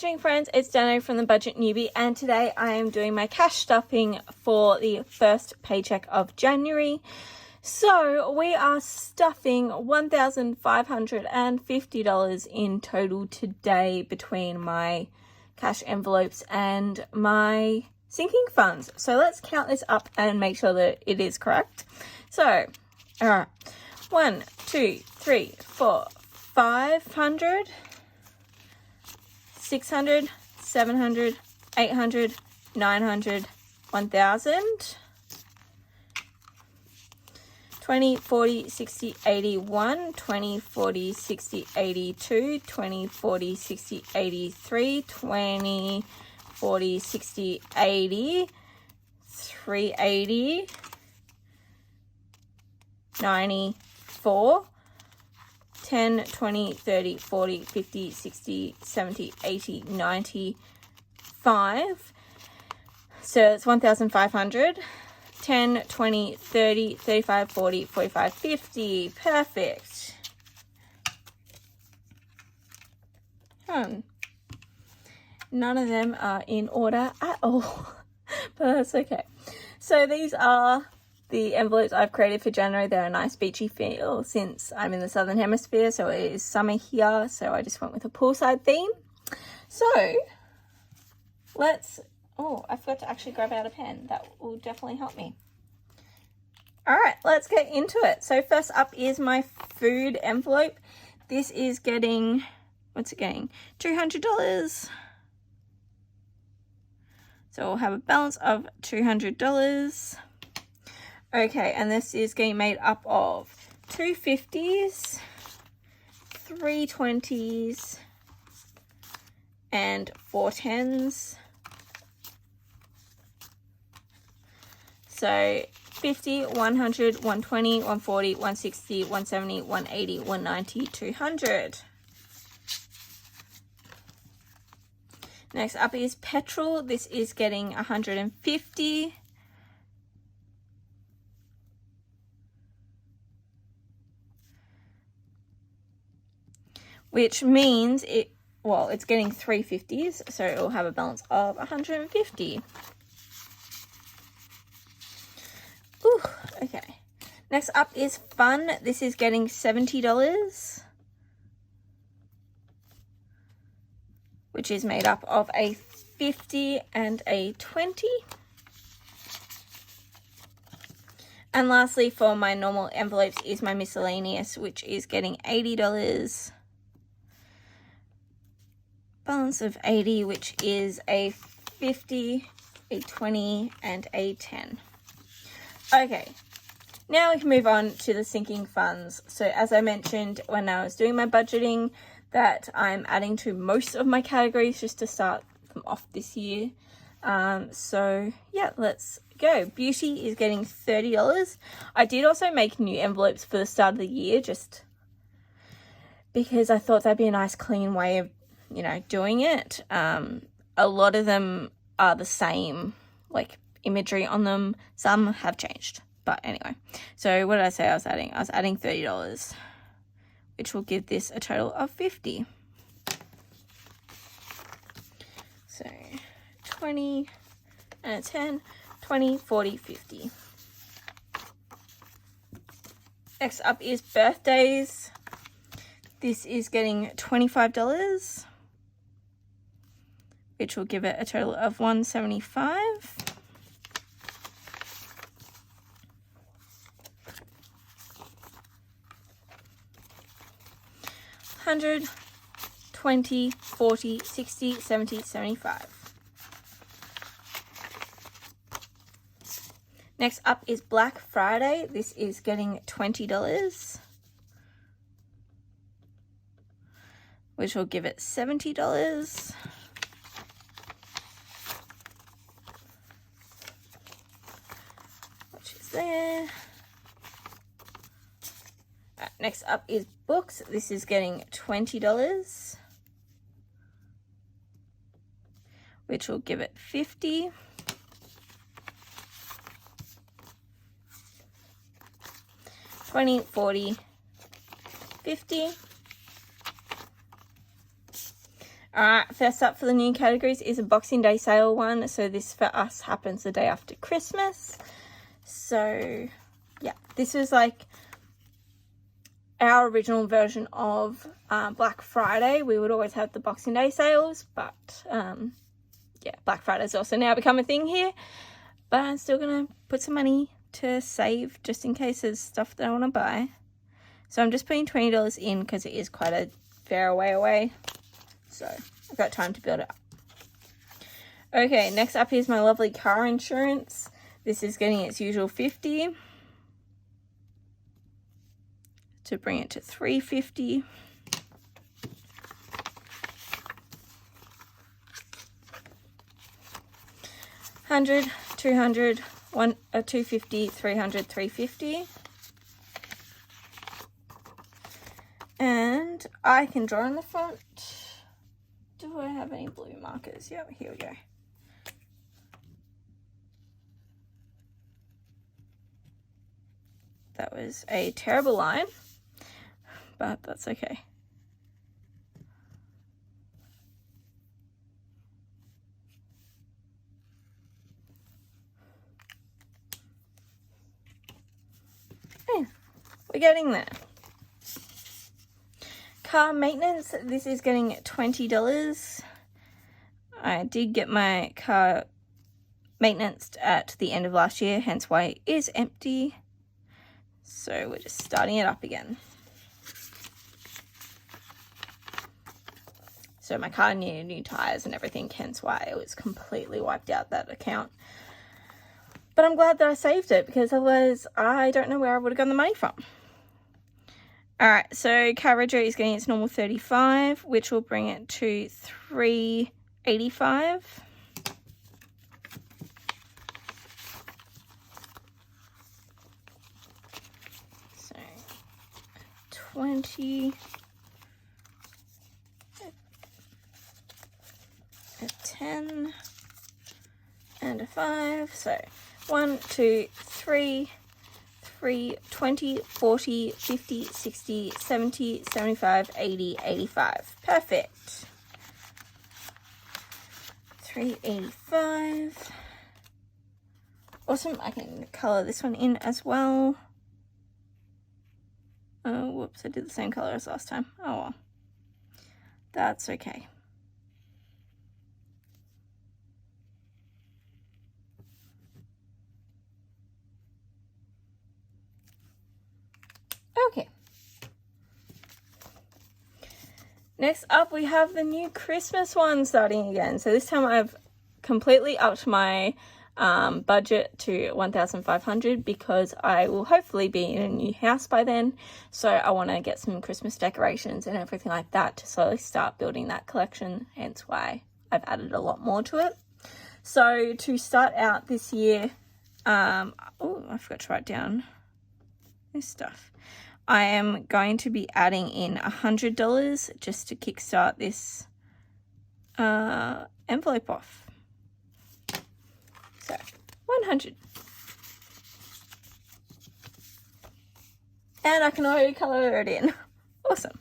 budgeting friends, it's Dano from the Budget Newbie, and today I am doing my cash stuffing for the first paycheck of January. So we are stuffing $1,550 in total today between my cash envelopes and my sinking funds. So let's count this up and make sure that it is correct. So, all right, 1, 2, 3, 4, 500, 600, 700, 800, 900, 1,000, 20, 40, 60, 81, 20, 40, 60, 82, 20, 40, 60, 83, 20, 40, 60, 80, 380, 94, 10, 20, 30, 40, 50, 60, 70, 80, 95. So it's 1,500. 10, 20, 30, 35, 40, 45, 50. Perfect. None of them are in order at all, but that's okay. So these are the envelopes I've created for January. They're a nice beachy feel since I'm in the Southern Hemisphere, so it is summer here, so I just went with a poolside theme. So let's, oh, I forgot to actually grab out a pen. That will definitely help me. All right, let's get into it. So first up is my food envelope. This is getting, what's it getting? $200. So we'll have a balance of $200. Okay, and this is getting made up of 2 50s, 3 20s, and 4 10s. So 50, 100, 120, 140, 160, 170, 180, 190, 200. Next up is petrol. This is getting 150. Which means it's getting 3 50s, so it will have a balance of 150. Ooh, okay. Next up is fun. This is getting $70, which is made up of a 50 and a 20. And lastly, for my normal envelopes is my miscellaneous, which is getting $80. Balance of 80, which is a 50, a 20, and a 10. Okay, now we can move on to the sinking funds. So as I mentioned when I was doing my budgeting, that I'm adding to most of my categories just to start them off this year. So yeah, let's go. Beauty is getting $30. I did also make new envelopes for the start of the year, just because I thought that'd be a nice clean way of doing it. A lot of them are the same, like imagery on them. Some have changed, but anyway. So what did I say I was adding? I was adding $30, which will give this a total of $50. So 20 and a 10, 20, 40, 50. Next up is birthdays. This is getting $25, which will give it a total of $175. 100, 20, 40, 60, 70, 75. Next up is Black Friday. This is getting $20, which will give it $70. Which is there. Next up is books. This is getting $20, which will give it $50. 20, 40, 50. Alright, first up for the new categories is a Boxing Day sale one. So this for us happens the day after Christmas. So yeah, this was like our original version of Black Friday. We would always have the Boxing Day sales, but yeah, Black Friday's also now become a thing here. But I'm still going to put some money to save just in case there's stuff that I want to buy. So I'm just putting $20 in because it is quite a fair way away. So I've got time to build it up. Okay, next up is my lovely car insurance. This is getting its usual $50 to bring it to $350. $100, $200, $250, $300, $350. And I can draw in the front. Do I have any blue markers? Yep, here we go. That was a terrible line, but that's okay. Yeah, we're getting there. Car maintenance, this is getting $20. I did get my car maintenance at the end of last year, hence why it is empty. So we're just starting it up again. So my car needed new tires and everything, hence why it was completely wiped out, that account. But I'm glad that I saved it, because otherwise I don't know where I would have gotten the money from. Alright, so car rego is getting its normal $35, which will bring it to $385. So 20, a 10, and a 5. So 1, 2, 3, 20, 40, 50, 60, 70, 75, 80, 85. Perfect. 385. Awesome. I can color this one in as well. Oh, whoops. I did the same color as last time. Oh, well. That's okay. Okay. Next up, we have the new Christmas one starting again. So this time I've completely upped my budget to $1,500 because I will hopefully be in a new house by then. So I want to get some Christmas decorations and everything like that to slowly start building that collection. Hence why I've added a lot more to it. So to start out this year, oh, I forgot to write down this stuff. I am going to be adding in $100 just to kickstart this envelope off. So, 100. And I can already color it in. Awesome.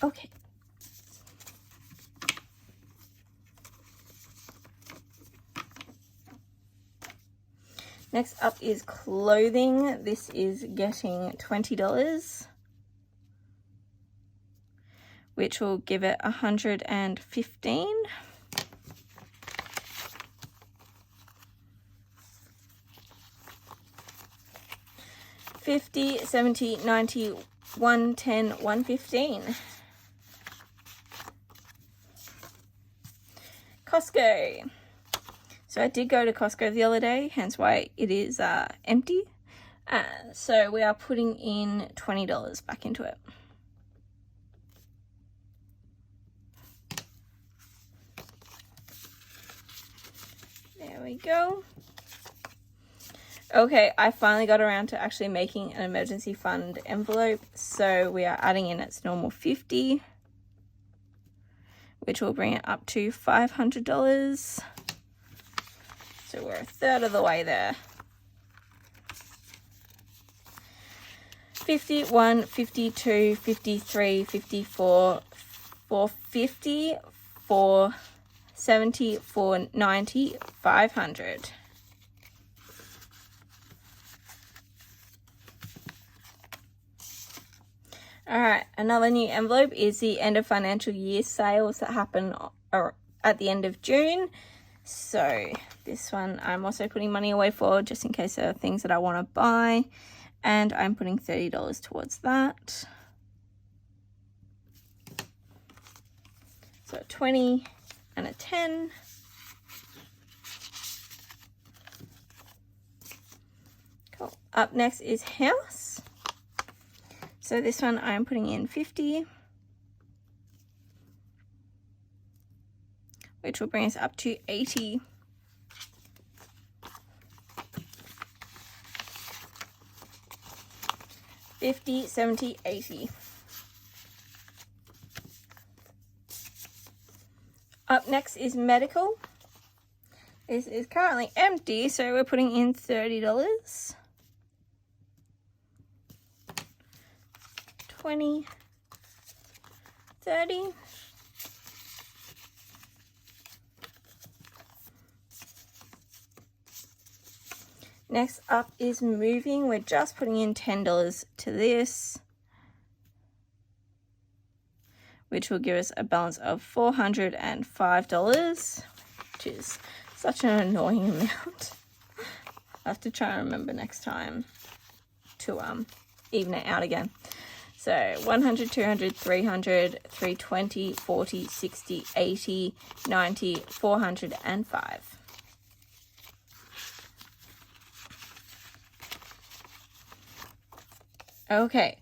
Okay. Next up is clothing. This is getting $20, which will give it 115. $50, $70, $90, $110, $115. Costco. So I did go to Costco the other day, hence why it is empty. So we are putting in $20 back into it. There we go. Okay, I finally got around to actually making an emergency fund envelope. So we are adding in its normal $50, which will bring it up to $500. So we're a third of the way there. 51, 52, 53, 54, 450, 470, 490, 500. Alright, another new envelope is the end of financial year sales that happen at the end of June. So this one I'm also putting money away for, just in case there are things that I want to buy. And I'm putting $30 towards that. So a 20 and a 10. Cool. Up next is house. So this one I'm putting in 50. Which will bring us up to 80. $50, $70, $80. Up next is medical. This is currently empty, so we're putting in $30. 20, 30. Next up is moving. We're just putting in $10 to this, which will give us a balance of $405, which is such an annoying amount. I have to try and remember next time to even it out again. So 100, 200, 300, 320, 40, 60, 80, 90, 405. Okay,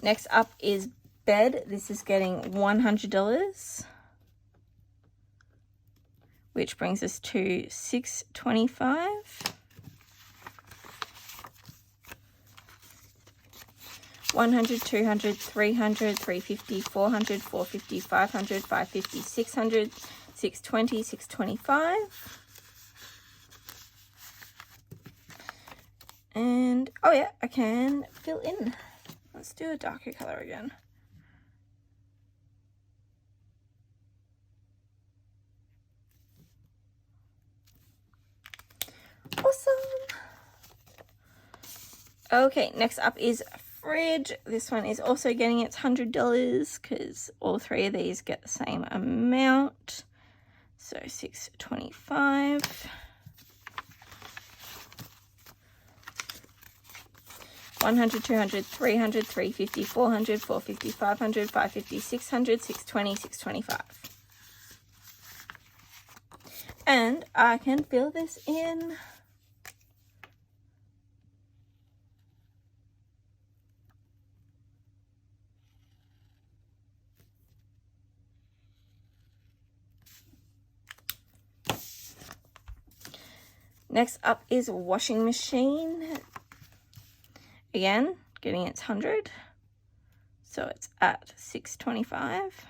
next up is bed. This is getting $100, which brings us to $625. 100, 200, 300, 350, 400, 450, 500, 550, 600, 620, 625. And, oh yeah, I can fill in. Let's do a darker color again. Awesome. Okay, next up is fridge. This one is also getting its $100 because all three of these get the same amount. So $625. 100, 200, 300, 350, 400, 450, 500, 550, 600, 620, 625. And I can fill this in. Next up is washing machine. Again, getting its 100, so it's at 625.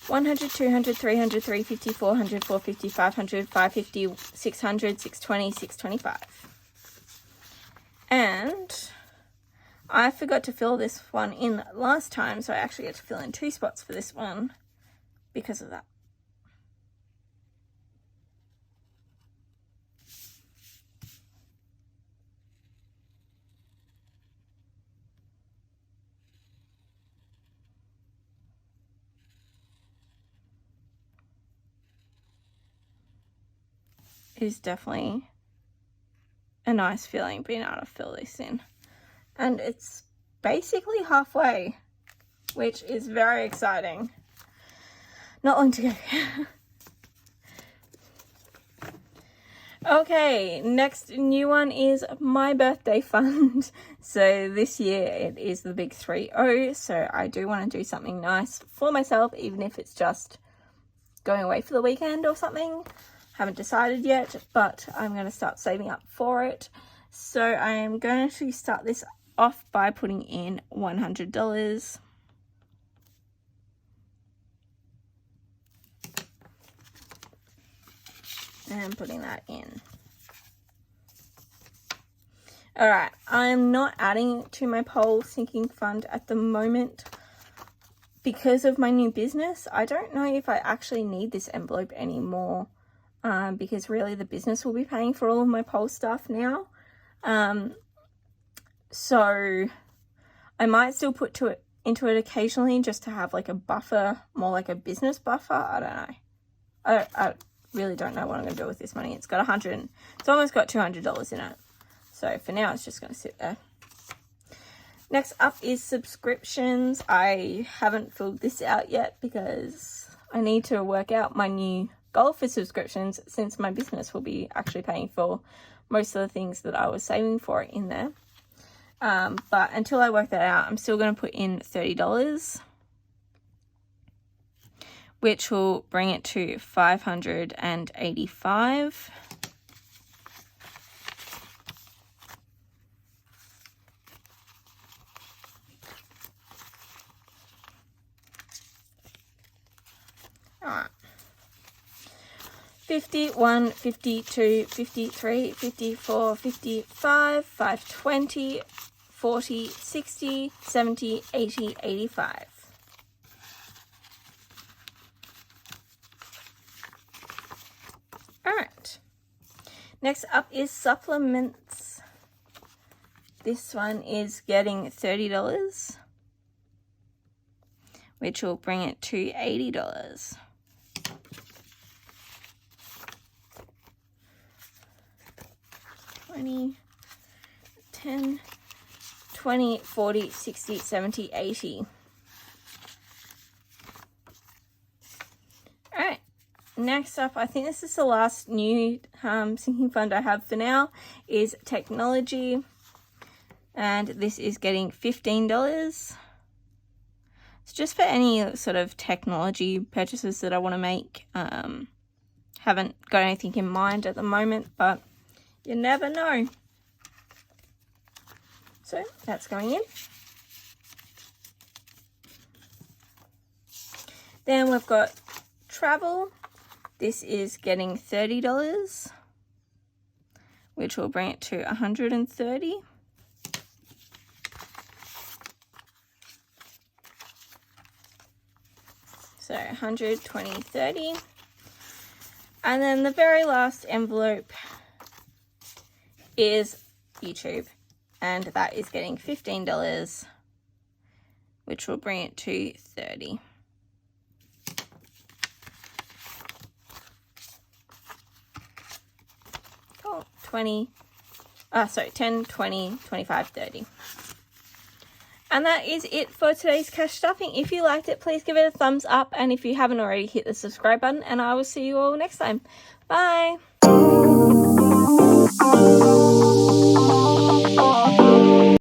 $100, 200, 300, 350, 400, 450, 500, 550, 600, 620, 625. And I forgot to fill this one in last time, so I actually get to fill in 2 spots for this one because of that. It is definitely a nice feeling being able to fill this in. And it's basically halfway, which is very exciting. Not long to go. Okay, next new one is my birthday fund. So this year it is the big 3-0. So I do want to do something nice for myself, even if it's just going away for the weekend or something. Haven't decided yet, but I'm going to start saving up for it. So I am going to start this off by putting in $100. and putting that in. All right, I'm not adding to my pole sinking fund at the moment because of my new business. I don't know if I actually need this envelope anymore, because really the business will be paying for all of my pole stuff now. So I might still put into it occasionally just to have like a buffer, more like a business buffer. I don't know. I really don't know what I'm going to do with this money. It's almost got $200 in it. So for now, it's just going to sit there. Next up is subscriptions. I haven't filled this out yet because I need to work out my new goal for subscriptions, since my business will be actually paying for most of the things that I was saving for in there. But until I work that out, I'm still going to put in $30, which will bring it to $585. Alright. 51, 52, 53, 54, 55, 520, 40, 60, 70, 80, 85. Alright. Next up is supplements. This one is getting $30, which will bring it to $80. 20, 10, 20, 40, 60, 70, 80. Alright, next up, I think this is the last new sinking fund I have for now, is technology. And this is getting $15. It's just for any sort of technology purchases that I want to make. Haven't got anything in mind at the moment, but you never know. So that's going in. Then we've got travel. This is getting $30, which will bring it to $130. So 120, 30. And then the very last envelope is YouTube, and that is getting $15, which will bring it to $30. Oh, 10, 20, 25, 30. And that is it for today's cash stuffing. If you liked it, please give it a thumbs up. And if you haven't already, hit the subscribe button. And I will see you all next time. Bye.